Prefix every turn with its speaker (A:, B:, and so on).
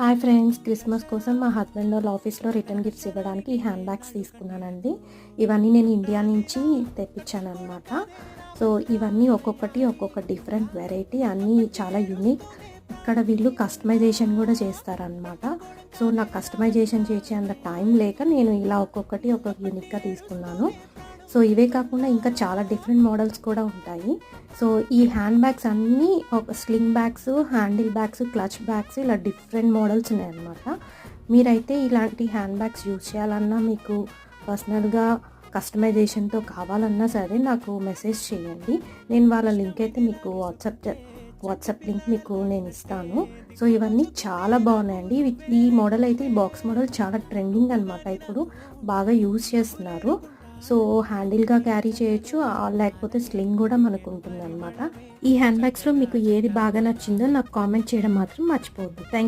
A: Hi friends, Christmas కోసం మా husband వాళ్ళ ఆఫీస్లో రిటర్న్ గిఫ్ట్స్ ఇవ్వడానికి ఈ హ్యాండ్ బ్యాగ్స్ తీసుకున్నానండి. ఇవన్నీ నేను ఇండియా నుంచి తెప్పించాను అనమాట. సో ఇవన్నీ ఒక్కొక్కటి ఒక్కొక్క డిఫరెంట్ వెరైటీ, అన్నీ చాలా యూనిక్. ఇక్కడ వీళ్ళు కస్టమైజేషన్ కూడా చేస్తారనమాట. సో నాకు కస్టమైజేషన్ చేసే అంత టైం లేక నేను ఇలా ఒక్కొక్కటి ఒక్కొక్క యూనిక్గా తీసుకున్నాను. సో ఇవే కాకుండా ఇంకా చాలా డిఫరెంట్ మోడల్స్ కూడా ఉంటాయి. సో ఈ హ్యాండ్ బ్యాగ్స్ అన్నీ ఒక sling bags, handle bags, clutch bags, ఇలా డిఫరెంట్ మోడల్స్ ఉన్నాయన్నమాట. మీరైతే ఇలాంటి హ్యాండ్ బ్యాగ్స్ యూజ్ చేయాలన్నా, మీకు పర్సనల్గా కస్టమైజేషన్తో కావాలన్నా సరే నాకు మెసేజ్ చేయండి. నేను వాళ్ళ లింక్ అయితే మీకు వాట్సాప్ లింక్ మీకు నేను ఇస్తాను. సో ఇవన్నీ చాలా బాగున్నాయండి. ఈ మోడల్ అయితే, ఈ బాక్స్ మోడల్ చాలా ట్రెండింగ్ అనమాట. ఇప్పుడు బాగా యూజ్ చేస్తున్నారు. సో హ్యాండిల్గా క్యారీ చేయొచ్చు, లేకపోతే స్లింగ్ కూడా మనకు ఉంటుంది అనమాట. ఈ హ్యాండ్ బ్యాగ్స్లో మీకు ఏది బాగా నచ్చిందో నాకు కామెంట్ చేయడం మాత్రం మర్చిపోవద్దు. థ్యాంక్